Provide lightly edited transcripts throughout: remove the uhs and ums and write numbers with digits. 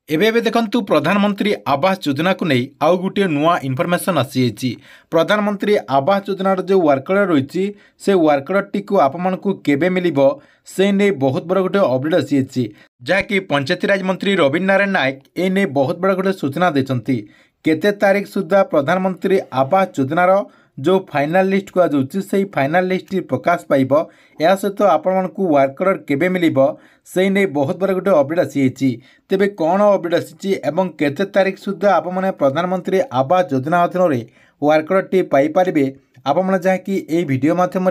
एबे देखंतु प्रधानमंत्री आवास योजना को नहीं आउ गोटे नुआ इनफॉरमेशन आसी प्रधानमंत्री आवास योजनार जो वर्कअर रही से वर्कअर टी आपको केबे मिलिबो से नहीं बहुत बड़ा गोटे अपडेट आसी जहाँकि पंचायतीराज मंत्री रवीन्द्र नारायण नायक ए नहीं बहुत बड़ा गोटे सूचना देते केते तारीख सुधा प्रधानमंत्री आवास योजनार जो फाइनाल लिस्ट कहुच्छी से फाइनाल लिस्ट प्रकाश पाइब या सहित आपण वर्कअर केबे मिलिबो से नहीं बहुत बड़ा गोटे अपडेट आसी तेबे कौन अपडेट आसी एवं केते तारीख सुधा आप प्रधानमंत्री आवास योजना अधीन वर्कअर टी पाइपर आप जहाँकि यही वीडियो माध्यम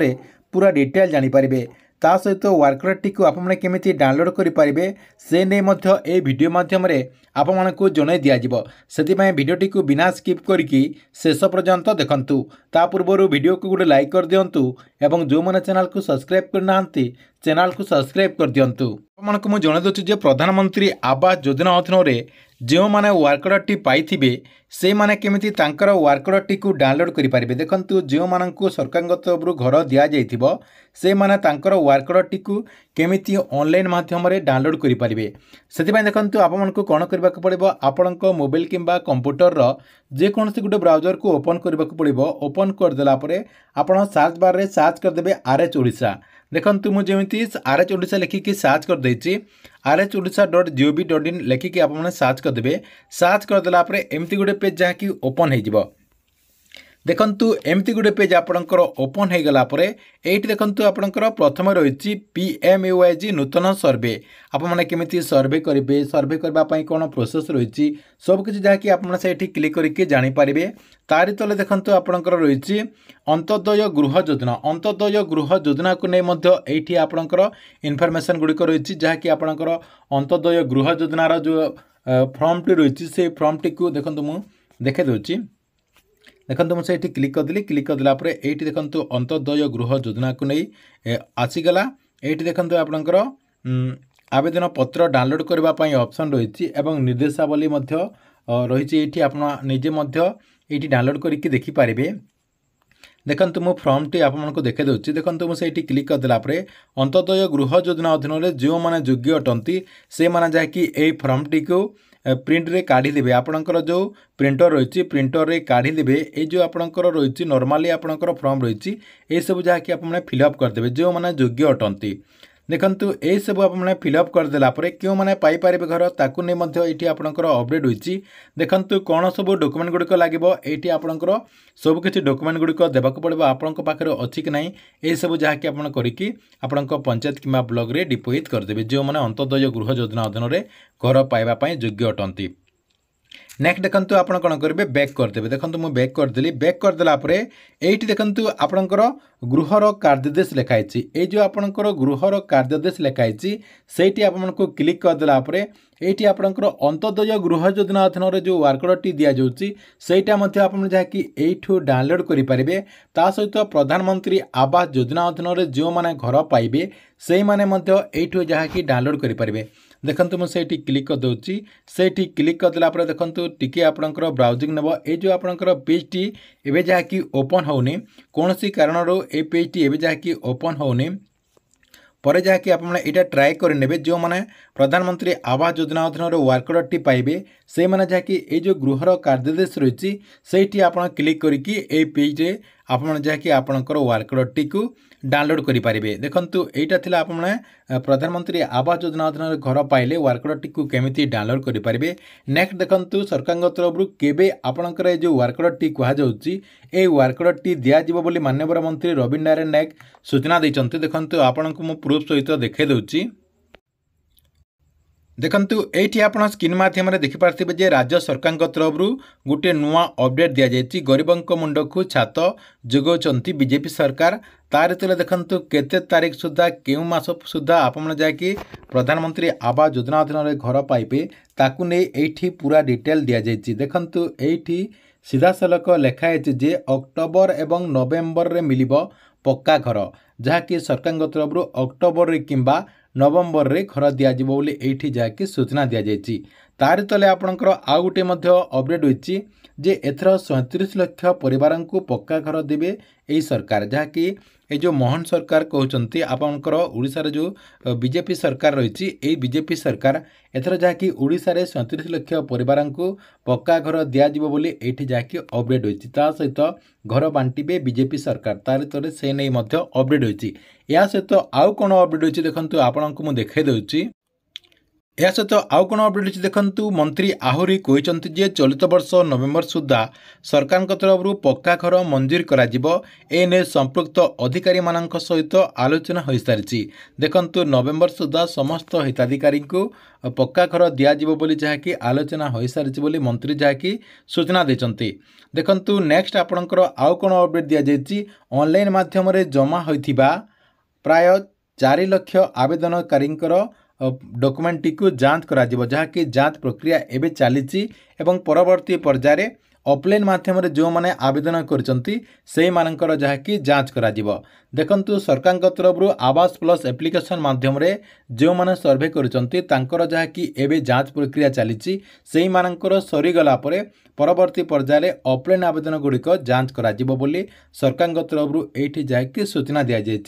पूरा डिटेल जानीपारे ता सहित वर्कअर टी को आपने केमिति डाउनलोड करें से नहीं ए वीडियो माध्यम आपको जन दिज्व से भिडटी को बिना स्किप करके शेष पर्यंत देखंतु ता पूर्व वीडियो को गोटे लाइक कर दिंतु एवं जो मैंने चैनल को सब्सक्राइब करना चैनल को सब्सक्राइब कर दिंतु आपको मुझे जन दूसरी प्रधानमंत्री आवास योजना अधीन जो मैंने वर्कअर टी पाइबे से माने केमिति तांकर वर्कअर टी को डाउनलोड करें देखंतु जो मानक सरकार तरफ घर दि जाइथिबो से माने तांकर वर्कअर टी को केमिति ऑनलाइन माध्यम डाउनलोड करें से देखंतु आपको कौन करने को पड़ो आपण मोबाइल किंबा कंप्यूटर जेकोसी गोटे ब्राउजर को ओपन करने को पड़ो ओपन करदेला आपण सर्च बार रे सर्च करदे RH ओडिशा देखंतु मुझे RH ओडिशा लिखिकी सर्च करदे RH-Odisha.gov.in लिखिकी आप सर्च करदे सर्च करदेला एमती गोटे पेज जहाँकि ओपन हो देखंतु एमती गोटे पेज आपणकर ओपन हो गला एठी देखंतु आपणकर प्रथम रही PMUIG नूतन सर्वे आपने केमिति सर्वे करेंगे सर्वे करने कौन प्रोसेस रही सबकि जहाँकि आपने से क्लिक करके जानीपारे तारी तले देखंतु आपणकर रही अंत्योदय गृह योजना को नहीं आपणकर इनफॉरमेशन गुड़िक रही जहाँकि आपणकर अंत्योदय गृह योजनार जो फॉर्म टी रही से फॉर्म टी को देखंतु मु देखे दूची देखंतु मुझे क्लिक करदेली क्लिक करदेला ये देखंतु अंत्योदय गृह योजना को नहीं आसीगला ये देखंतु आपणकर आवेदन पत्र डाउनलोड करने ऑप्शन रही निर्देशावली रही आप निजे ये डाउनलोड करके देखिपारे देखंतु मु फॉर्म टी आपको देखे दूसरी देखंतु मुझे क्लिक करदेला अंत्योदय गृह योजना अधीन जो मैंने योग्य अटंती से मैंने जहाँकि यही फॉर्म टी को प्रिंट रे काढ़ी देबे आपणकर जो प्रिंटर रही प्रिंटर रे काढ़ी देबे ए जो आपणकर रही नॉर्मली आपणकर फॉर्म रही ए सब जहाँकि आपने फिलअप करदेबे जो मैंने योग्य अटंती देखंतु ए सब आपने फिलअप करदेला क्यों मैंने पाइपर घर ताकू नहीं ये आपणकर अपडेट होती देखंतु कौन सब डॉक्यूमेंट गुड़िक लगे ये आपणकर सबकि डॉक्यूमेंट गुड़िक देवाक पड़ो आपण पाखे अच्छी कि नहीं ये सब जहाँकि आप करके आपण पंचायत किंबा ब्लॉक रे डिपोजिट करदेबे जो मैंने अंत्योदय गृह योजना अधीन घर पाइबा योग्य अटंती नेक्स्ट देखंतु आपण कौन करेंगे बैक करदेबे देखंतु मु बैक करदेली बैक करदेला एठी देखंतु आपणकर गृहर कार्यदेश लिखाई ये जो आपणकर गृहर कार्यदेश लिखाई सेठी आपको क्लिक करदेला एठी आपणकर अंत्योदय गृह योजना अधीन जो वर्कअर टी दि जाउची सेटा मध्ये आपण जहाँकि एठू डाउनलोड करेंगे ता सहित प्रधानमंत्री आवास योजना अधीन जो मैंने घर पाइबे से मैंने एठू जहाँकि डाउनलोड करेंगे देखंतु मुझे क्लिक कर दूची से क्लिक करदेला देखंतु टिके आपणकर ब्राउजिंग नेब ए जो आपणकर पेज टी एबे जहाँकि ओपन होनी कौन सी कारण ए पेज टी एबे जहाँकि ओपन होनी पर जहाँकि आपटा ट्राए करे जो मैंने प्रधानमंत्री आवास योजना अधीन वर्कअर टी पाइबे से मैंने जहाँकि ये जो गृहर कार्यदेश रही से आप क्लिक करके पेज रे आप जहाँकि आपणकर वर्कअर टी को डाउनलोड करेंगे देखंतु एटा थिला आपने प्रधानमंत्री आवास योजना अधीन घर पाइले वर्कअर टी को केमिति डाउनलोड करेंगे नेक्स्ट देखंतु सरकार तरफ केबे आपणकर जो वर्कअर टी कहुच्छी ए वर्कअर टी दिज्व बोली माननीय मंत्री रवीन्द्र नारायण नायक सूचना देते देखंतु आपनको मु प्रूफ सहित देखे दूची देखंतु एठी आपण स्क्रीन माध्यम देखिपारे जे राज्य सरकार तरफ गोटे नुआ अपडेट दि जाइए गरीबों मुंड को छात जोगाउछंती बीजेपी सरकार तार तले देखंतु केते तारीख सुधा केउ मास सुधा आपण जाकि प्रधानमंत्री आवास योजना अधीन घर पाइबे ताकू नै एठी पूरा डिटेल दि जाइए देखंतु एठी सीधा सलक लिखाई जे अक्टोबर एवं नवेम्बर रे मिलिबो पक्का घर जहाँकि सरकार तरफ अक्टोबर रे किंबा नवंबर रे घर दिज्व बोली एठी जाकि सूचना दि जाइए तारि तले आपणकर आउ गोटे मध्य अपडेट होइछि जे एथर 37 लाख परिवार को पक्का घर देवे यही सरकार जहाँकि ये जो मोहन सरकार कहते आपणकर ओडिशार जो बीजेपी सरकार रही बीजेपी सरकार एथर जहाँकि ओडिशारे 37 लाख परिवार को पक्का घर दिज्व बोली एठी जहाँकि अपडेट होइछि ता सहित घर बांटिबे बीजेपी सरकार तारि तले से नहीं मध्य अपडेट होइछि। या सहित आउ कोन अपडेट होइछि देखंतु आपणको मु देखाइ दउछि। या सहित आउ कोन अपडेट होइछि देखंतु मंत्री आहुरी कहिसंति जे चलित वर्ष नवेम्बर सुधा सरकार तरफ पक्का घर मंजूर करा जिवो एने संपृक्त अधिकारी मानक सहित आलोचना हो सारी देखंतु नवेम्बर सुधा समस्त हिताधिकारी को पक्का घर दिज्व बोली जहाँकि आलोचना हो सारी बोली मंत्री जहाँकि सूचना देचंती। देखंतु नेक्स्ट आपणकर आउ कोन अपडेट दिया जायछि ऑनलाइन माध्यम रे जमा होइथिबा प्राय 4 लाख आवेदनकारींकर डॉक्यूमेंट टी को जांच करा जिवो जहाँकि जांच प्रक्रिया एबे चलीची एवं परवर्ती पर्यायर ऑफलाइन माध्यम रे जो माने आवेदन करचंती सेही मानकर जहाँकि जांच करा जिवो। देखंतु सरकार तरफ आवास प्लस एप्लिकेशन माध्यम रे जो माने सर्वे करचंती तांकर जहाँकि एबे जांच प्रक्रिया चलीची सेही मानकर सरी गला परे परवर्ती पर्यायर ऑफलाइन आवेदन गुड़िक जांच करा जिवो बोली सरकार तरफ एठी जहाँकि सूचना दिया जायछि।